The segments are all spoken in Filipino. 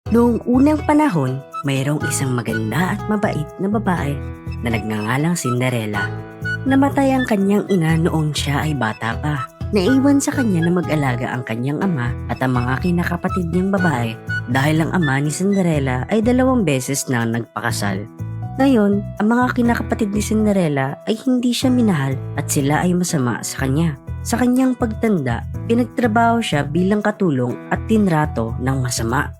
Noong unang panahon, mayroong isang maganda at mabait na babae na nagngangalang Cinderella. Namatay ang kanyang ina noong siya ay bata pa. Naiwan sa kanya na mag-alaga ang kanyang ama at ang mga kinakapatid niyang babae dahil ang ama ni Cinderella ay 2 beses na nagpakasal. Ngayon, ang mga kinakapatid ni Cinderella ay hindi siya minahal at sila ay masama sa kanya. Sa kanyang pagtanda, pinagtrabaho siya bilang katulong at tinrato ng masama.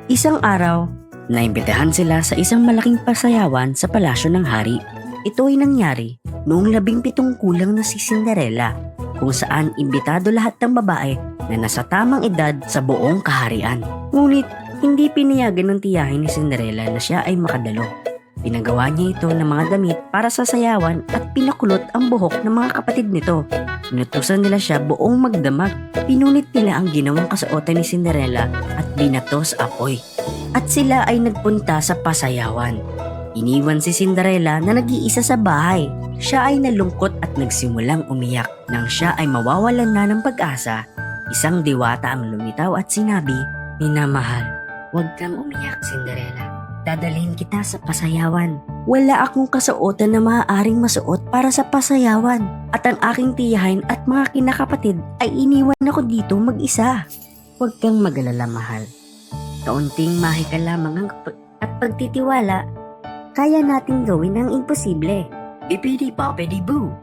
Isang araw, naimbitahan sila sa isang malaking pasayawan sa palasyo ng hari. Ito ay nangyari noong 17 kulang na si Cinderella, kung saan imbitado lahat ng babae na nasa tamang edad sa buong kaharian. Ngunit hindi pinayagan ng tiyahin ni Cinderella na siya ay makadalo. Pinagawa niya ito ng mga damit para sa sayawan at pinakulot ang buhok ng mga kapatid nito. Inutusan nila siya buong magdamag. Pinunit nila ang ginawang kasuotan ni Cinderella at binato sa apoy. At sila ay nagpunta sa pasayawan. Iniwan si Cinderella na nag-iisa sa bahay. Siya ay nalungkot at nagsimulang umiyak. Nang siya ay mawawalan na ng pag-asa, isang diwata ang lumitaw at sinabi, "Minamahal, huwag kang umiyak, Cinderella. Dadalhin kita sa pasayawan. Wala akong kasuotan na maaaring masuot para sa pasayawan. At ang aking tiyahin at mga kinakapatid ay iniwan ako dito mag-isa. Huwag kang mag-alala, mahal. Kaunting mahika lamang at pagtitiwala, kaya nating gawin ang imposible." Bipidi-papidi-boo!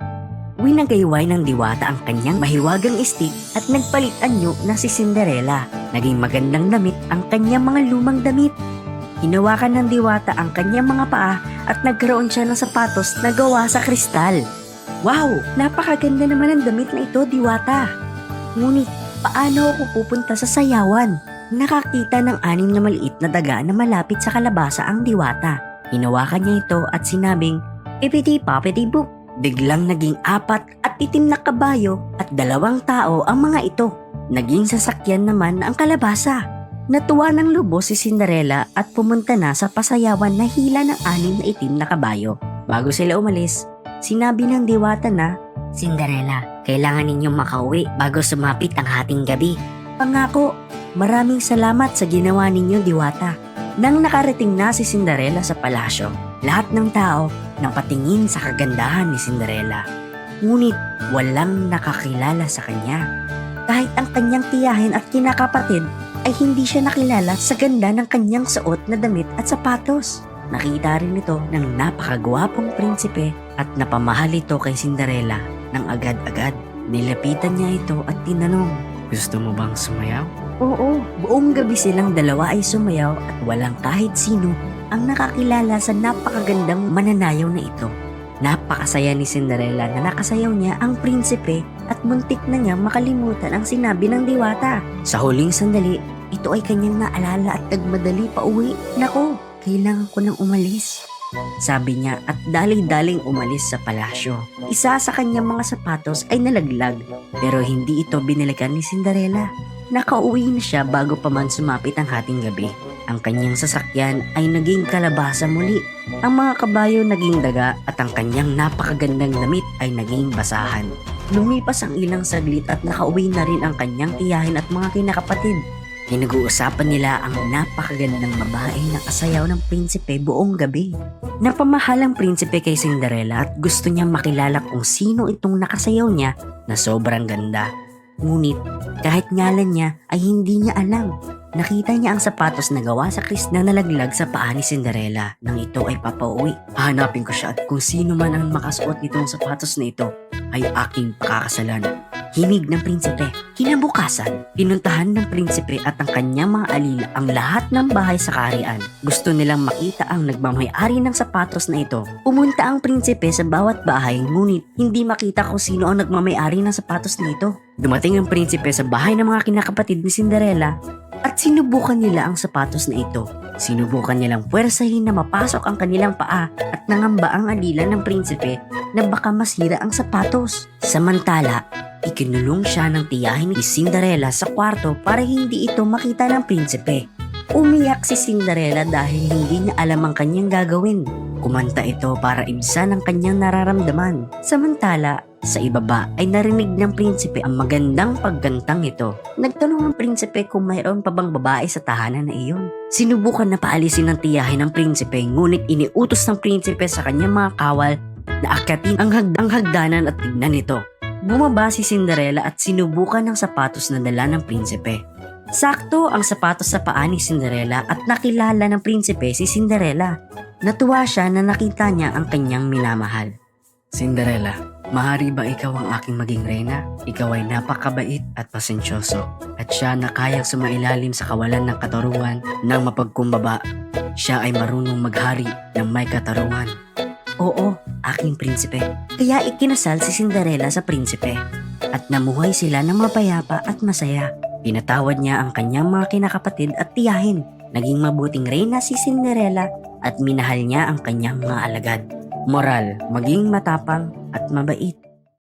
Winagayway ng diwata ang kanyang mahiwagang istig at nagpalit anyo na si Cinderella. Naging magandang damit ang kanyang mga lumang damit. Hinawakan ng diwata ang kanyang mga paa at nagkaroon siya ng sapatos na gawa sa kristal. Wow! Napakaganda naman ang damit na ito, diwata. Ngunit, paano ako pupunta sa sayawan? Nakakita ng 6 na maliit na daga na malapit sa kalabasa ang diwata. Hinawakan niya ito at sinabing, "Pipidi-papidi-boop!" Biglang naging 4 at itim na kabayo at 2 tao ang mga ito. Naging sasakyan naman ang kalabasa. Natuwa ng lubos si Cinderella at pumunta na sa pasayawan na hila ng 6 na itim na kabayo. Bago sila umalis, sinabi ng diwata na, "Cinderella, kailangan ninyong makauwi bago sumapit ang hating gabi." "Pangako, maraming salamat sa ginawa ninyo, diwata." Nang nakarating na si Cinderella sa palasyo, lahat ng tao napatingin sa kagandahan ni Cinderella. Ngunit walang nakakilala sa kanya. Kahit ang kanyang tiyahin at kinakapatid ay hindi siya nakilala sa ganda ng kanyang suot na damit at sapatos. Nakita rin ito ng napakagwapong prinsipe at napamahal ito kay Cinderella ng agad-agad. Nilapitan niya ito at tinanong, "Gusto mo bang sumayaw?" Oo, buong gabi silang dalawa ay sumayaw at walang kahit sino ang nakakilala sa napakagandang mananayaw na ito. Napakasaya ni Cinderella na nakasayaw niya ang prinsipe at muntik na niya makalimutan ang sinabi ng diwata. Sa huling sandali, ito ay kanyang naalala at nagmadali pa uwi. "Nako, kailangan ko nang umalis," sabi niya at dali-daling umalis sa palasyo. Isa sa kanyang mga sapatos ay nalaglag pero hindi ito binalikan ni Cinderella. Nakauwi na siya bago pa man sumapit ang hating gabi. Ang kanyang sasakyan ay naging kalabasa muli. Ang mga kabayo naging daga at ang kanyang napakagandang damit ay naging basahan. Lumipas ang ilang saglit at nakauwi na rin ang kanyang tiyahin at mga kinakapatid. Pinag-uusapan nila ang napakagandang babae na kasayaw ng prinsipe buong gabi. Napamahal ang prinsipe kay Cinderella at gusto niyang makilala kung sino itong nakasayaw niya na sobrang ganda. Ngunit kahit ngalan niya ay hindi niya alam. Nakita niya ang sapatos na gawa sa kristal na nalaglag sa paa ni Cinderella nang ito ay papauwi. "Hahanapin ko siya at kung sino man ang makasuot nitong sapatos na ito ay aking pakakasalan," himig ng prinsipe. Kinabukasan, pinuntahan ng prinsipe at ang kanyang mga alila ang lahat ng bahay sa kaharian. Gusto nilang makita ang nagmamay-ari ng sapatos na ito. Pumunta ang prinsipe sa bawat bahay ngunit hindi makita kung sino ang nagmamay-ari ng sapatos na ito. Dumating ang prinsipe sa bahay ng mga kinakapatid ni Cinderella at sinubukan nila ang sapatos na ito. Sinubukan nilang puwersahin na mapasok ang kanilang paa at nangamba ang alila ng prinsipe na baka masira ang sapatos. Samantala, ikinulong siya ng tiyahin ni Cinderella sa kwarto para hindi ito makita ng prinsipe. Umiyak si Cinderella dahil hindi niya alam ang kanyang gagawin. Kumanta ito para ibsan ang kanyang nararamdaman. Samantala, Sa ibaba ay narinig ng prinsipe ang magandang paggantang ito. Nagtanong ang prinsipe kung mayroon pa bang babae sa tahanan na iyon. Sinubukan na paalisin ng tiyahin ng prinsipe, ngunit iniutos ng prinsipe sa kanyang mga kawal na akyatin ang hagdanan at tignan ito. Bumaba si Cinderella at sinubukan ng sapatos na dala ng prinsipe. Sakto ang sapatos sa paa ni Cinderella at nakilala ng prinsipe si Cinderella. Natuwa siya na nakita niya ang kanyang minamahal. Cinderella, mahari ba ikaw ang aking maging reyna? Ikaw ay napakabait at pasensyoso, at siya na kayang sumailalim sa kawalan ng katarungan ng mapagkumbaba. Siya ay marunong maghari ng may katarungan. Oo, aking prinsipe. Kaya ikinasal si Cinderella sa prinsipe at namuhay sila ng mapayapa at masaya. Pinatawad niya ang kanyang mga kinakapatid at tiyahin. Naging mabuting reyna si Cinderella at minahal niya ang kanyang mga alagad. Moral, maging matapang at mabait.